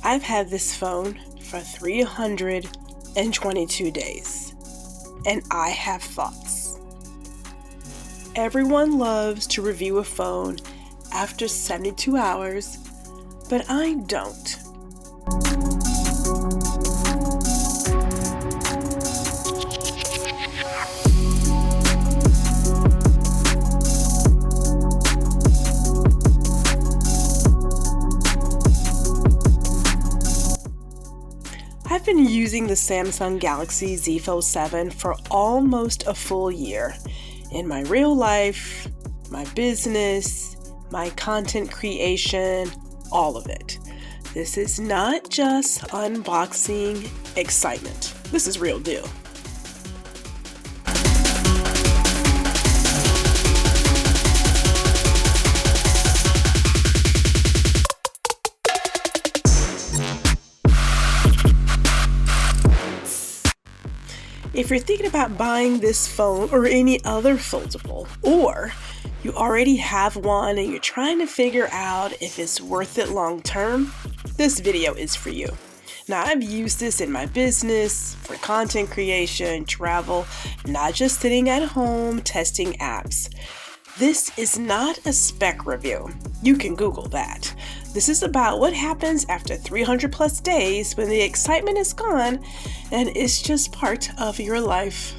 I've had this phone for 322 days, and I have thoughts. Everyone loves to review a phone after 72 hours, but I don't. I've been using the Samsung Galaxy Z Fold 7 for almost a full year. In my real life, my business, my content creation, all of it. This is not just unboxing excitement. This is real deal. If you're thinking about buying this phone or any other foldable, or you already have one and you're trying to figure out if it's worth it long term, this video is for you. Now, I've used this in my business, for content creation, travel, not just sitting at home testing apps. This is not a spec review. You can Google that. This is about what happens after 300 plus days when the excitement is gone and it's just part of your life.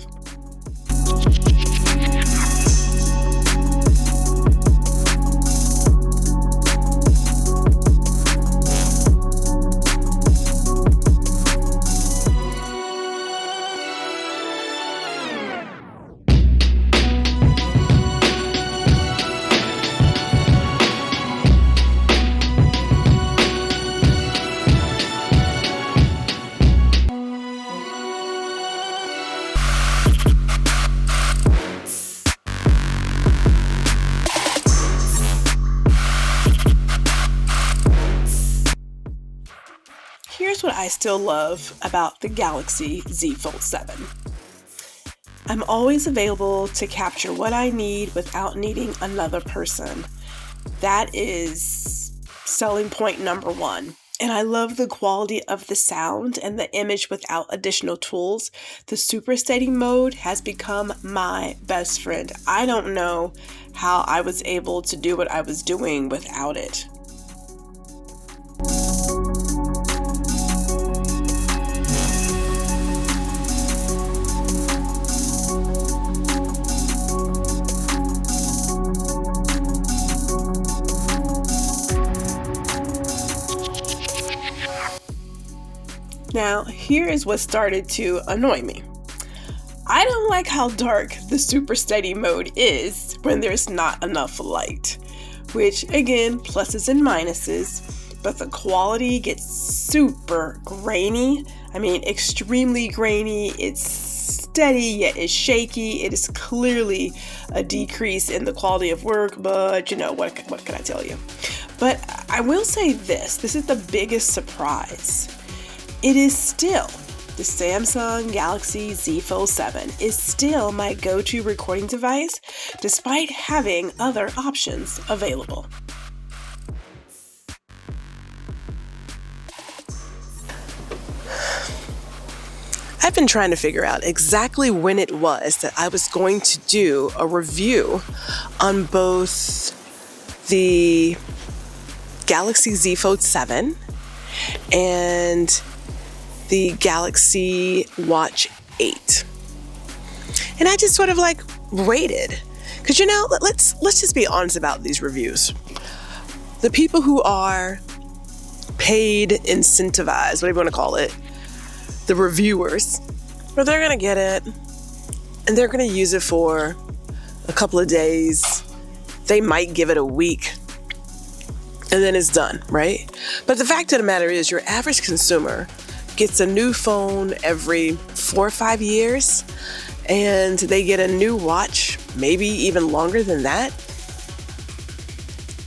Here's what I still love about the Galaxy Z Fold 7. I'm always available to capture what I need without needing another person. That is selling point number one. And I love the quality of the sound and the image without additional tools. The super steady mode has become my best friend. I don't know how I was able to do what I was doing without it. Now, here is what started to annoy me. I don't like how dark the super steady mode is when there's not enough light, which again, pluses and minuses, but the quality gets super grainy. I mean, extremely grainy. It's steady, yet it's shaky. It is clearly a decrease in the quality of work, but you know, what can I tell you? But I will say this is the biggest surprise. It is still, the Samsung Galaxy Z Fold 7 is still my go-to recording device despite having other options available. I've been trying to figure out exactly when it was that I was going to do a review on both the Galaxy Z Fold 7 and the Galaxy Watch 8. And I just sort of waited. Because let's just be honest about these reviews. The people who are paid, incentivized, whatever you want to call it, the reviewers, well, they're going to get it and they're going to use it for a couple of days. They might give it a week and then it's done, right? But the fact of the matter is your average consumer gets a new phone every 4 or 5 years, and they get a new watch, maybe even longer than that.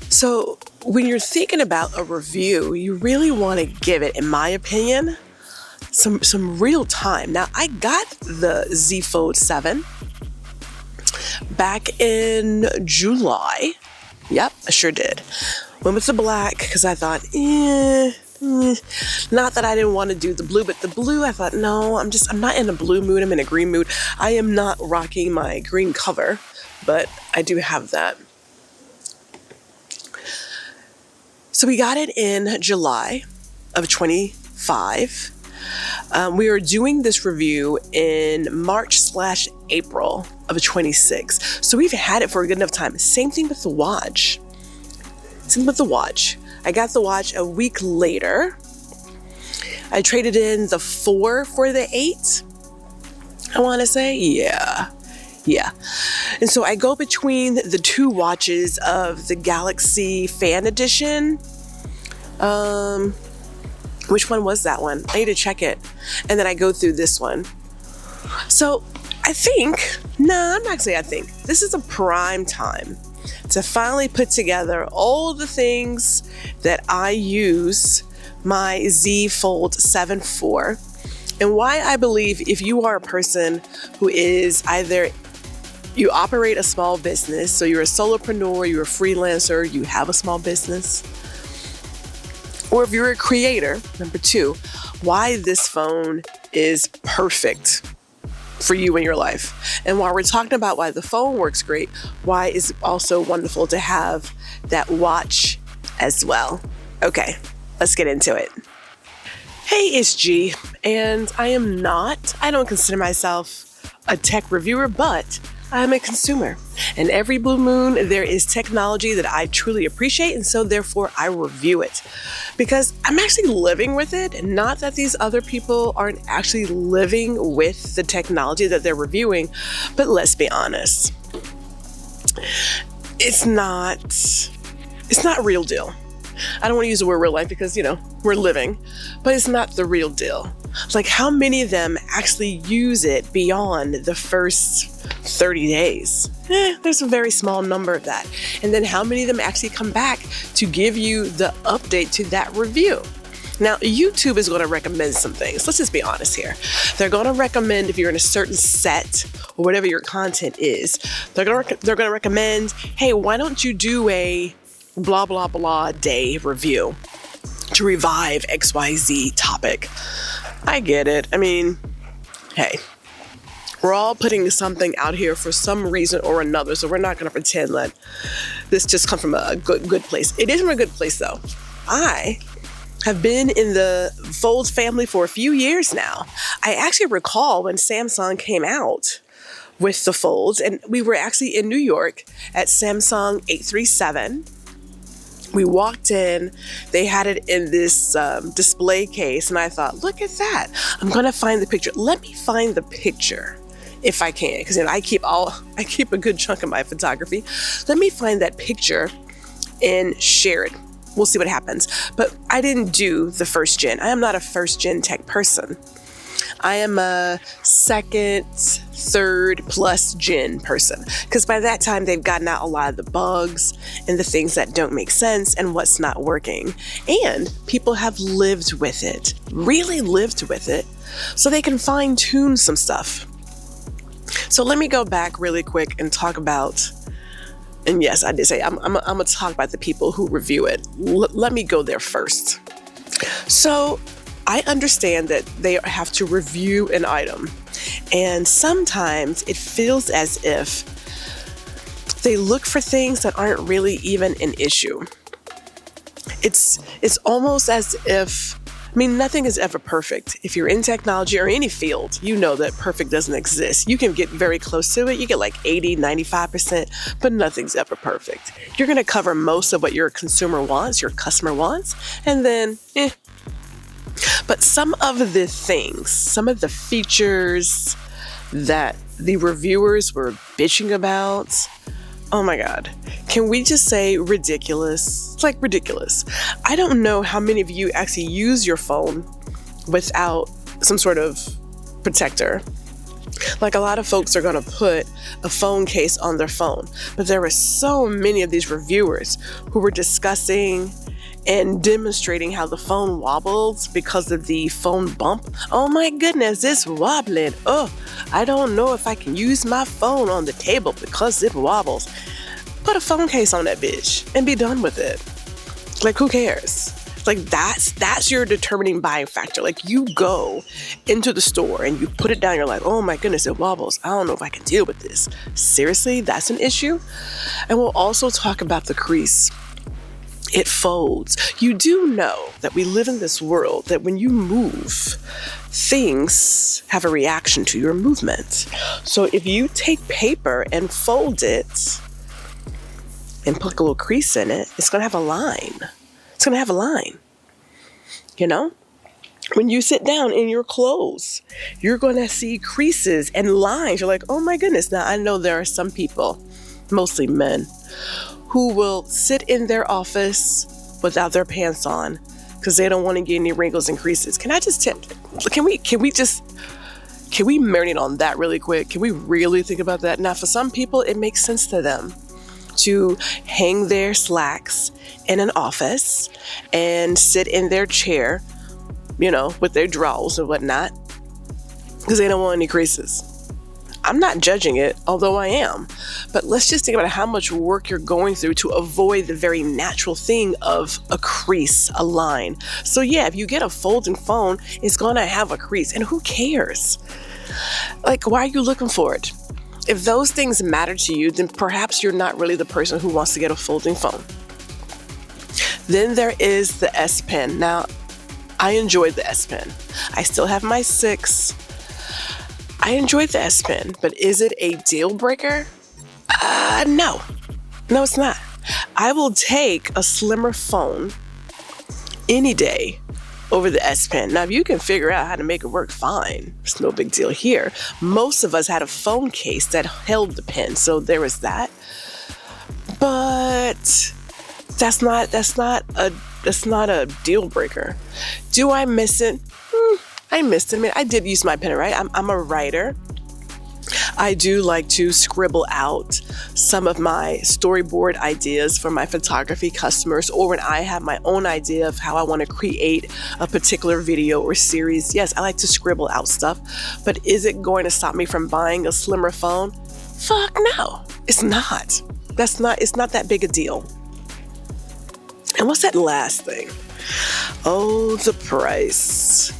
So when you're thinking about a review, you really want to give it, in my opinion, some real time. Now, I got the Z Fold 7 back in July. Yep, I sure did. Went with the black because I thought, Not that I didn't want to do the blue, but the blue, I thought, no, I'm not in a blue mood. I'm in a green mood. I am not rocking my green cover, but I do have that. So we got it in July of 25. We were doing this review in March/April of 26. So we've had it for a good enough time. Same thing with the watch. I got the watch a week later. I traded in the 4 for the 8. I want to say, yeah. And so I go between the 2 watches of the Galaxy Fan Edition. Which one was that one? I need to check it. And then I go through this one. So I'm not gonna say I think. This is a prime time to finally put together all the things that I use my Z Fold 7 for, and why I believe if you are a person who is either you operate a small business, so you're a solopreneur, you're a freelancer, you have a small business, or if you're a creator, number 2, why this phone is perfect for you in your life. And while we're talking about why the phone works great, why it's also wonderful to have that watch as well. Okay, let's get into it. Hey, it's G, and I don't consider myself a tech reviewer, but I'm a consumer. And every blue moon, there is technology that I truly appreciate, and so therefore I review it. Because I'm actually living with it, not that these other people aren't actually living with the technology that they're reviewing, but let's be honest. It's not real deal. I don't want to use the word real life because, we're living, but it's not the real deal. Like, how many of them actually use it beyond the first 30 days? There's a very small number of that. And then how many of them actually come back to give you the update to that review? Now, YouTube is going to recommend some things. Let's just be honest here. They're going to recommend, if you're in a certain set or whatever your content is, they're going to recommend, hey, why don't you do a blah, blah, blah day review to revive XYZ topic. I get it. I mean, hey, we're all putting something out here for some reason or another, so we're not going to pretend that this just comes from a good place. It is from a good place, though. I have been in the Fold family for a few years now. I actually recall when Samsung came out with the Folds, and we were actually in New York at Samsung 837. We walked in, they had it in this display case, and I thought, look at that. I'm going to find the picture. Let me find the picture if I can, because I keep a good chunk of my photography. Let me find that picture and share it. We'll see what happens. But I didn't do the first gen. I am not a first gen tech person. I am a second, third plus gen person, because by that time they've gotten out a lot of the bugs and the things that don't make sense and what's not working. And people have lived with it, really lived with it, so they can fine tune some stuff. So let me go back really quick and talk about, and yes, I did say I'm going to talk about the people who review it. Let me go there first. So I understand that they have to review an item, and sometimes it feels as if they look for things that aren't really even an issue. It's almost as if, nothing is ever perfect. If you're in technology or any field, you know that perfect doesn't exist. You can get very close to it. You get like 80, 95%, but nothing's ever perfect. You're going to cover most of what your consumer wants, your customer wants, and then, But some of the things, some of the features that the reviewers were bitching about, oh my God, can we just say ridiculous? It's like ridiculous. I don't know how many of you actually use your phone without some sort of protector. Like, a lot of folks are going to put a phone case on their phone, but there were so many of these reviewers who were discussing and demonstrating how the phone wobbles because of the phone bump. Oh my goodness, it's wobbling. Oh, I don't know if I can use my phone on the table because it wobbles. Put a phone case on that bitch and be done with it. Like, who cares? Like that's your determining buying factor. Like you go into the store and you put it down, you're like, oh my goodness, it wobbles. I don't know if I can deal with this. Seriously, that's an issue. And we'll also talk about the crease. It folds. You do know that we live in this world that when you move, things have a reaction to your movement. So if you take paper and fold it and put a little crease in it, it's going to have a line. It's going to have a line. You know? When you sit down in your clothes, you're going to see creases and lines. You're like, oh my goodness. Now, I know there are some people, mostly men, who will sit in their office without their pants on because they don't want to get any wrinkles and creases. Can we marinate on that really quick? Can we really think about that? Now, for some people, it makes sense to them to hang their slacks in an office and sit in their chair, you know, with their drawers and whatnot, because they don't want any creases. I'm not judging it, although I am. But let's just think about how much work you're going through to avoid the very natural thing of a crease, a line. So yeah, if you get a folding phone, it's going to have a crease. And who cares? Like, why are you looking for it? If those things matter to you, then perhaps you're not really the person who wants to get a folding phone. Then there is the S Pen. Now, I enjoyed the S Pen. I still have my 6. I enjoyed the S Pen, but is it a deal breaker? No, it's not. I will take a slimmer phone any day over the S Pen. Now, if you can figure out how to make it work, fine. It's no big deal here. Most of us had a phone case that held the pen, so there was that. But that's not a deal breaker. Do I miss it? I missed it. I mean, I did use my pen, right? I'm a writer. I do like to scribble out some of my storyboard ideas for my photography customers, or when I have my own idea of how I want to create a particular video or series. Yes, I like to scribble out stuff, but is it going to stop me from buying a slimmer phone? Fuck no, it's not. It's not that big a deal. And what's that last thing? Oh, the price.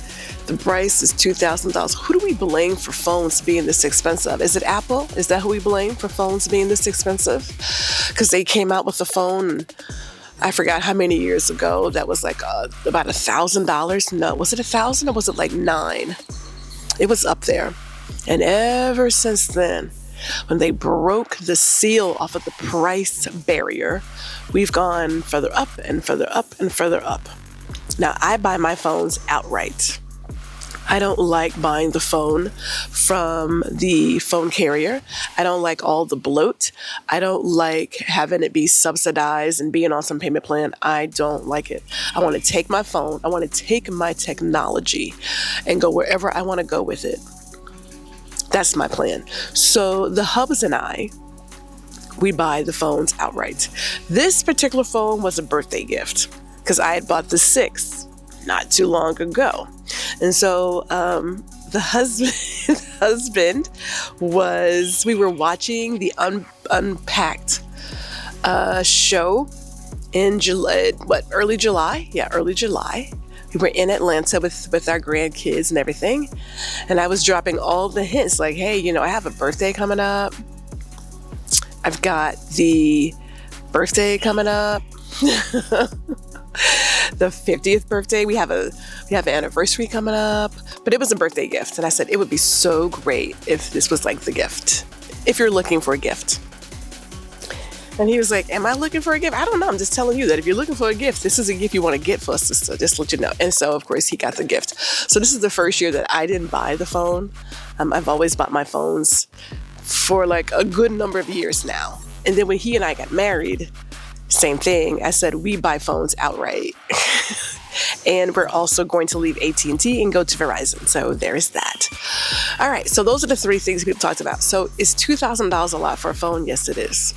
The price is $2,000. Who do we blame for phones being this expensive? Is it Apple? Is that who we blame for phones being this expensive? Because they came out with a phone, I forgot how many years ago, that was like about $1,000. No, was it 1,000 or was it like 9? It was up there. And ever since then, when they broke the seal off of the price barrier, we've gone further up and further up and further up. Now, I buy my phones outright. I don't like buying the phone from the phone carrier. I don't like all the bloat. I don't like having it be subsidized and being on some payment plan. I don't like it. I want to take my phone. I want to take my technology and go wherever I want to go with it. That's my plan. So the hubs and I, we buy the phones outright. This particular phone was a birthday gift because I had bought the 6 not too long ago. And so the husband we were watching the Unpacked show in July, early July? Yeah, early July. We were in Atlanta with our grandkids and everything. And I was dropping all the hints like, hey, you know, I have a birthday coming up. I've got the birthday coming up. The 50th birthday. We have an anniversary coming up, but it was a birthday gift. And I said, it would be so great if this was like the gift, if you're looking for a gift. And he was like, am I looking for a gift? I don't know. I'm just telling you that if you're looking for a gift, this is a gift you want to get for us, sister. Just let you know. And so, of course, he got the gift. So this is the first year that I didn't buy the phone. I've always bought my phones for like a good number of years now. And then when he and I got married, same thing. I said, we buy phones outright. And we're also going to leave AT&T and go to Verizon. So there's that. All right. So those are the 3 things people talked about. So is $2,000 a lot for a phone? Yes, it is.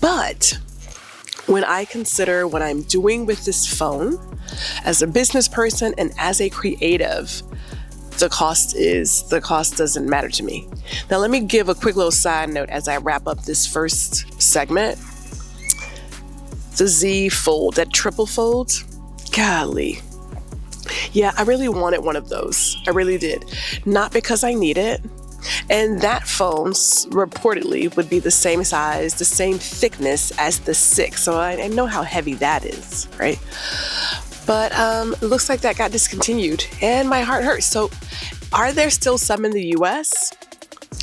But when I consider what I'm doing with this phone as a business person and as a creative, the cost doesn't matter to me. Now, let me give a quick little side note as I wrap up this first segment. The Z Fold, that triple fold, golly. Yeah, I really wanted one of those. I really did. Not because I need it. And that phone reportedly would be the same size, the same thickness as the 6. So I know how heavy that is, right? But it looks like that got discontinued and my heart hurts. So are there still some in the US?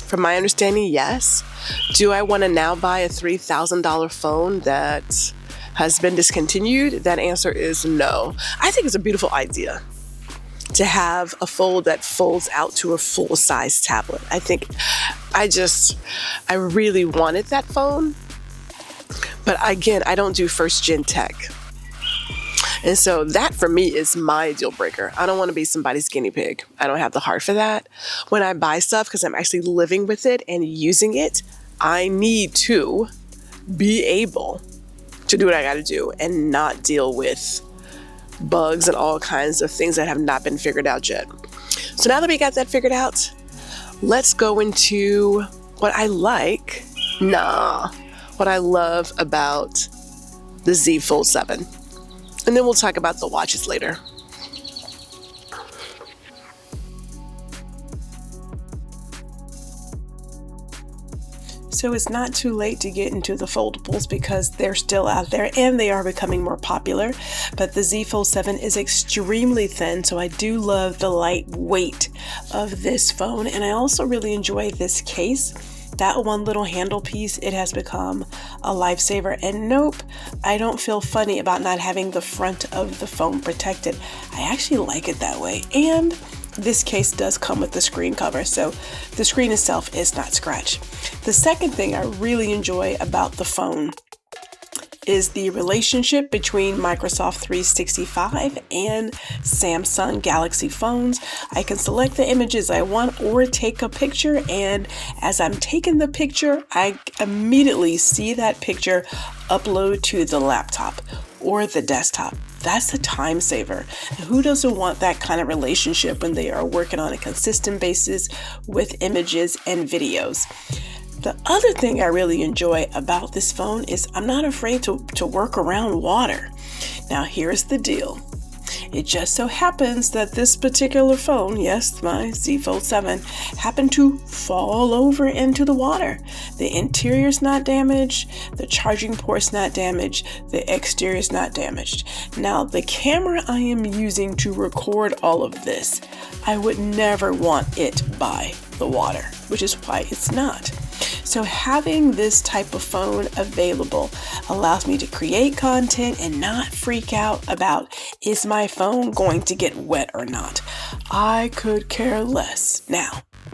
From my understanding, yes. Do I want to now buy a $3,000 phone that has been discontinued? That answer is no. I think it's a beautiful idea to have a fold that folds out to a full-size tablet. I really wanted that phone. But again, I don't do first-gen tech. And so that for me is my deal breaker. I don't want to be somebody's guinea pig. I don't have the heart for that. When I buy stuff, because I'm actually living with it and using it, I need to be able to do what I got to do and not deal with bugs and all kinds of things that have not been figured out yet. So now that we got that figured out, let's go into what I love about the Z Fold 7. And then we'll talk about the watches later. So it's not too late to get into the foldables because they're still out there and they are becoming more popular. But the Z Fold 7 is extremely thin, so I do love the light weight of this phone. And I also really enjoy this case. That one little handle piece, it has become a lifesaver. And nope, I don't feel funny about not having the front of the phone protected. I actually like it that way. And this case does come with the screen cover, so the screen itself is not scratched. The second thing I really enjoy about the phone is the relationship between Microsoft 365 and Samsung Galaxy phones. I can select the images I want or take a picture, and as I'm taking the picture, I immediately see that picture upload to the laptop or the desktop. That's a time saver. Who doesn't want that kind of relationship when they are working on a consistent basis with images and videos? The other thing I really enjoy about this phone is I'm not afraid to work around water. Now here's the deal. It just so happens that this particular phone, yes, my Z Fold 7, happened to fall over into the water. The interior's not damaged, the charging port's not damaged, the exterior's not damaged. Now, the camera I am using to record all of this, I would never want it by the water, which is why it's not. So having this type of phone available allows me to create content and not freak out about, is my phone going to get wet or not? I could care less. Now,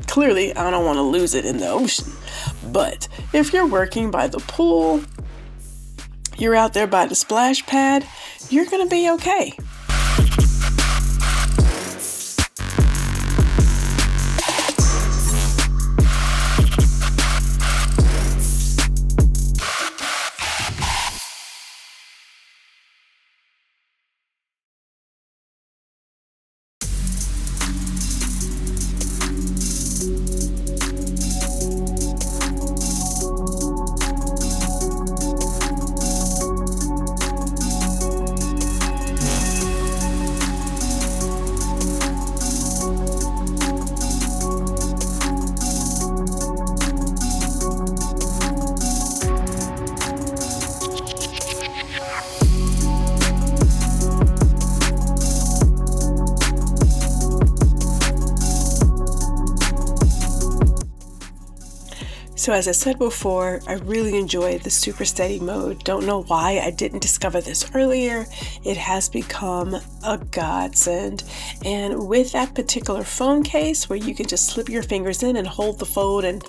clearly I don't want to lose it in the ocean, but if you're working by the pool, you're out there by the splash pad, you're going to be okay. So as I said before, I really enjoy the super steady mode. Don't know why I didn't discover this earlier. It has become a godsend. And with that particular phone case where you can just slip your fingers in and hold the phone and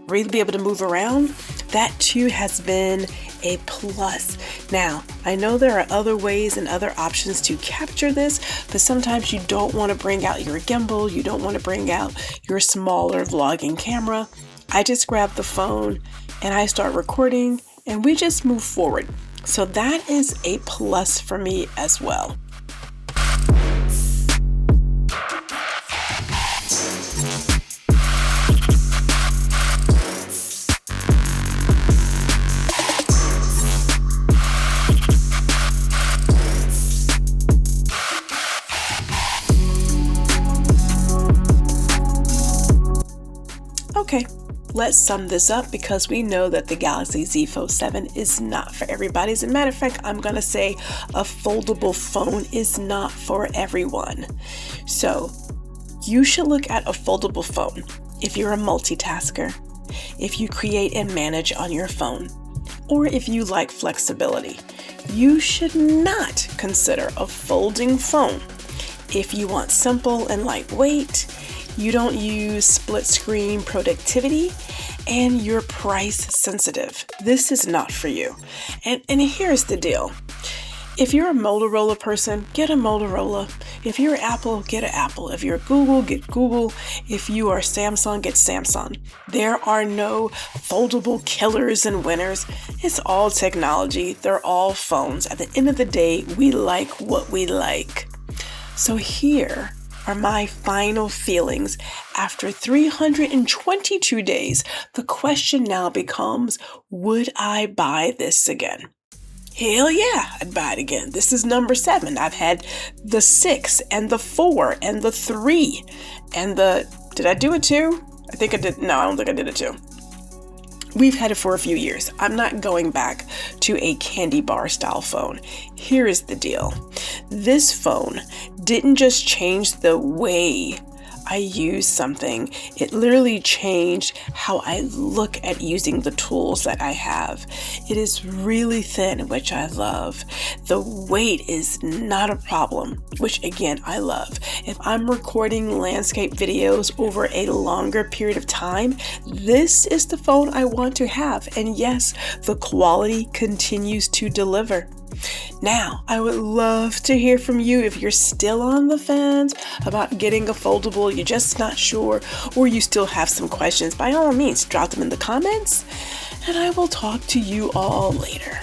really be able to move around, that too has been a plus. Now, I know there are other ways and other options to capture this, but sometimes you don't want to bring out your gimbal, you don't want to bring out your smaller vlogging camera. I just grab the phone and I start recording and we just move forward. So that is a plus for me as well. let's sum this up because we know that the Galaxy Z Fold 7 is not for everybody. As a matter of fact, I'm going to say a foldable phone is not for everyone. So you should look at a foldable phone if you're a multitasker, if you create and manage on your phone, or if you like flexibility. You should not consider a folding phone if you want simple and lightweight, you don't use split screen productivity, and you're price sensitive. This is not for you. And here's the deal. If you're a Motorola person, get a Motorola. If you're Apple, get an Apple. If you're Google, get Google. If you are Samsung, get Samsung. There are no foldable killers and winners. It's all technology. They're all phones. At the end of the day, we like what we like. So here are my final feelings after 322 days. The question now becomes, would I buy this again? Hell yeah, I'd buy it again. This is number 7. I've had the 6 and the 4 and the 3 and did I do it 2? I think I did. No, I don't think I did it 2. We've had it for a few years. I'm not going back to a candy bar style phone. Here is the deal. This phone didn't just change the way I use something. It literally changed how I look at using the tools that I have. It is really thin, which I love. The weight is not a problem, which again, I love. If I'm recording landscape videos over a longer period of time, this is the phone I want to have. And yes, the quality continues to deliver. Now, I would love to hear from you if you're still on the fence about getting a foldable, you're just not sure, or you still have some questions. By all means, drop them in the comments, and I will talk to you all later.